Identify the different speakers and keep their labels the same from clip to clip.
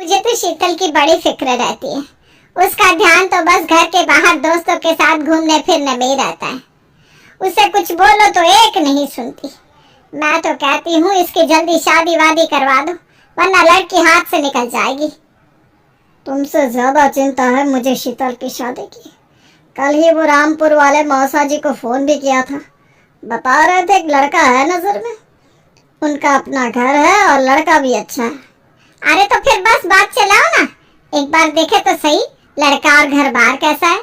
Speaker 1: मुझे तो शीतल की बड़ी फिक्र रहती है। उसका ध्यान तो बस घर के बाहर दोस्तों के साथ घूमने फिरने में ही रहता है। उसे कुछ बोलो तो एक नहीं सुनती। मैं तो कहती हूँ इसकी जल्दी शादी वादी करवा दो, वरना लड़की हाथ से निकल जाएगी। तुमसे ज्यादा चिंता है मुझे शीतल की शादी की। कल ही वो रामपुर वाले मौसा जी को फोन भी किया था। बता रहे थे एक लड़का है नजर में। उनका अपना घर है और लड़का भी अच्छा है। अरे तो फिर बस बात चलाओ ना, एक बार देखे तो सही लड़का और घर बार कैसा है।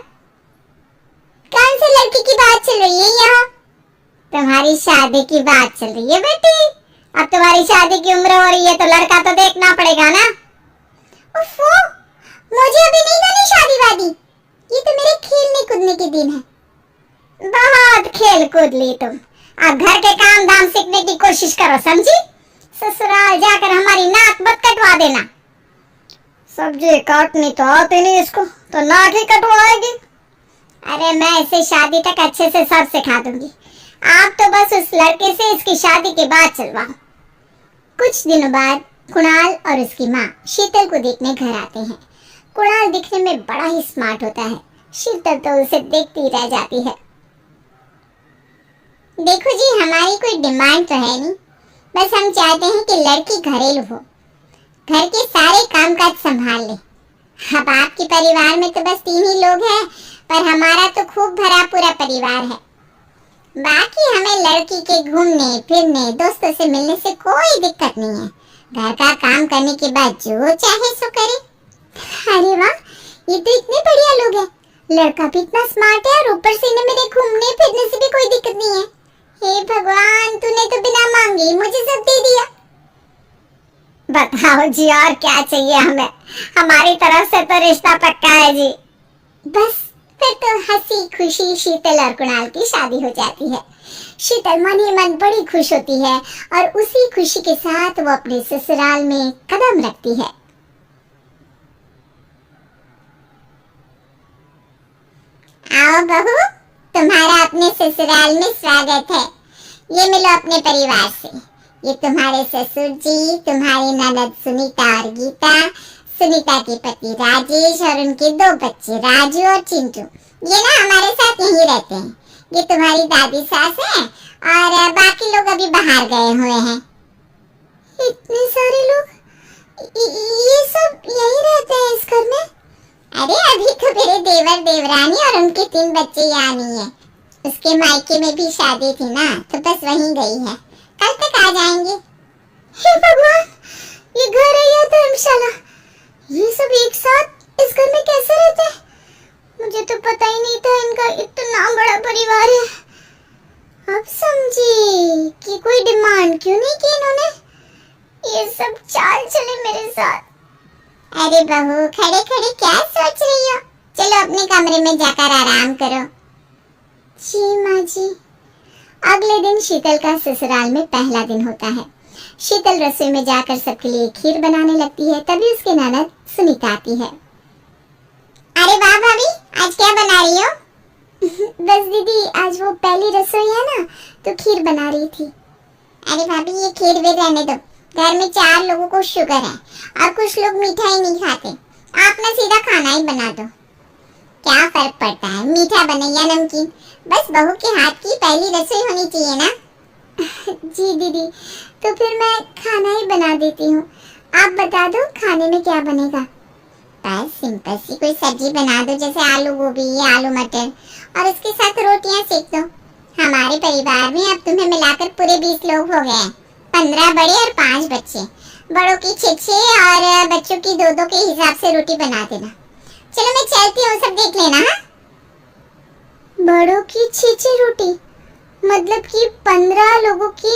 Speaker 1: कौन सी लड़की की बात चल रही है यहाँ? तुम्हारी शादी की बात चल रही है बेटी। अब तुम्हारी शादी की उम्र हो रही है तो लड़का तो देखना पड़ेगा ना। उफ़ो, मुझे अभी नहीं करनी शादी वादी। ये तो मेरे खेलने कूदने के दिन है। बहुत खेल कूद ली तुम। अब घर के काम धाम सीखने की कोशिश करो, समझी? ससुराल जाकर हमारी नाक मत कटवा देना। सब्जी काटनी तो आती नहीं इसको, तो नाक ही कटवाएगी। अरे मैं इसे शादी तक अच्छे से सब सिखा दूंगी। आप तो बस उस लड़के से इसकी शादी के बाद चलवाओ। कुछ दिनों बाद कुणाल और उसकी माँ शीतल को देखने घर आते हैं। कुणाल दिखने में बड़ा ही स्मार्ट होता है। शीतल तो उसे देखती रह जाती है। देखो जी, हमारी कोई डिमांड तो है नहीं, बस हम चाहते हैं कि लड़की घरेलू हो, घर के सारे कामकाज संभाल ले। अब आपके परिवार में तो बस 3 ही लोग हैं, पर हमारा तो खूब भरा पूरा परिवार है। बाकी हमें लड़की के घूमने फिरने दोस्तों से मिलने से कोई दिक्कत नहीं है। घर का काम करने के बाद जो चाहे सो करे। अरे वाह, ये तो इतने बढ़िया लोग हैं। लड़का भी इतना स्मार्ट है और ऊपर से इन्हें मेरे घूमने फिरने से भी कोई दिक्कत नहीं है। हे भगवान, तूने तो बिना मांगे मुझे सब दे दिया। बताओ जी, और क्या चाहिए हमें? हमारी तरफ से तो रिश्ता पक्का है जी। बस फिर तो हंसी खुशी शीतल और कुणाल की शादी हो जाती है। शीतल मन ही मन बड़ी खुश होती है और उसी खुशी के साथ वो अपने ससुराल में कदम रखती है। आओ बहू, तुम्हारा अपने ससुराल में स्वागत है। ये मिलो अपने परिवार से। ये तुम्हारे ससुर जी, तुम्हारी ननद सुनीता और गीता, सुनीता के पति राजेश और उनके 2 बच्चे राजू और चिंटू। ये ना हमारे साथ यहीं रहते हैं। ये तुम्हारी दादी सास है और बाकी लोग अभी बाहर गए हुए हैं। इतने सारे लोग, ये सब यहीं रहते हैं इस घर में? अरे अभी तो मेरे देवर देवरानी और उनके 3 बच्चे यहाँ नहीं है। उसके मायके में भी शादी थी ना, तो बस वहीं गई है। कल तक आ जाएंगे। हे भगवान, ये घर है या धर्मशाला? ये सब एक साथ इस घर में कैसे रहते हैं? मुझे तो पता ही नहीं था इनका इतना बड़ा परिवार है। अब समझी कि कोई डिमांड क्यों नहीं की इन्होंने। ये सब चाल चले मेरे साथ। अरे बहू, खड़े खड़े क्या सोच रही हो? चलो अपने कमरे में जाकर आराम करो। जी माँ जी। अगले दिन शीतल का ससुराल में पहला दिन होता है। शीतल रसोई में जाकर सबके लिए खीर बनाने लगती है। तभी उसकी ननद सुनीता आती है। अरे वाह भाभी, आज क्या बना रही हो? बस दीदी, आज वो पहली रसोई है ना, तो खीर बना रही थी। अरे भाभी, ये खीर भी रहने दो। घर में 4 लोगों को शुगर है और कुछ लोग मिठाई नहीं खाते। आप ना सीधा खाना ही बना दो। क्या फर्क पड़ता है मीठा बने या नमकीन, बस बहू के हाथ की पहली रसोई होनी चाहिए ना। जी दीदी, तो फिर मैं खाना ही बना देती हूँ। आप बता दो खाने में क्या बनेगा? बस सिंपल सी कोई सब्जी बना दो, जैसे आलू गोभी या आलू मटर, और उसके साथ रोटियां सेक दो। हमारे परिवार में अब तुम्हें मिलाकर पूरे 20 लोग हो गए हैं। 15 बड़े और 5 बच्चे। बड़ों की 6 और बच्चों की 2 के हिसाब से रोटी बना देना। चलो मैं चलती हूँ, सब देख लेना। हाँ, बड़ों की 6 रोटी मतलब कि 15 लोगों की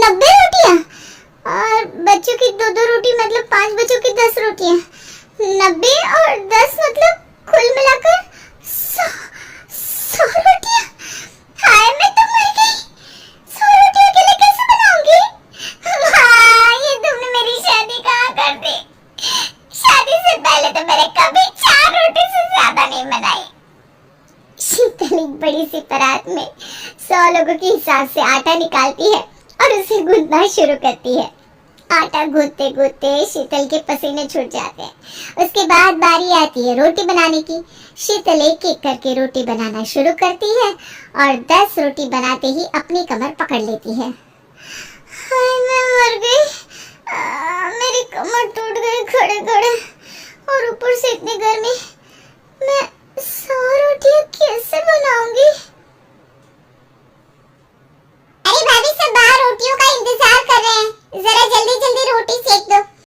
Speaker 1: 90 रोटियां, और बच्चों की 2 रोटी मतलब 5 बच्चों की 10 रोटियां। 90 और 10 मतलब कुल मिलाकर 100 रोटियां। हाय, मैं तो मर गई। 100 रोटियां अकेले कैसे बनाऊंगी? हाँ, ये तुमने मेरी शादी कहाँ कर दी? शादी से पहले तो मैंने कभी 4 रोटी से ज्यादा नहीं बनाई। शीतल एक बड़ी सी परात में 100 लोगों के हिसाब से आटा निकालती है और उसे गूंदना शुरू करती है। आटा गूंथते गूंथते शीतल के पसीने छूट जाते हैं। उसके बाद बारी आती है रोटी बनाने की। शीतल एक एक करके रोटी बनाना शुरू करती है और 10 रोटी बनाते ही अपनी कमर पकड़ लेती है। हाय मैं मर गई, मेरी कमर टूट गई खड़े खड़े, और ऊपर से इतनी गर्मी। मैं 100 रोटियां कैसे बनाऊंगी?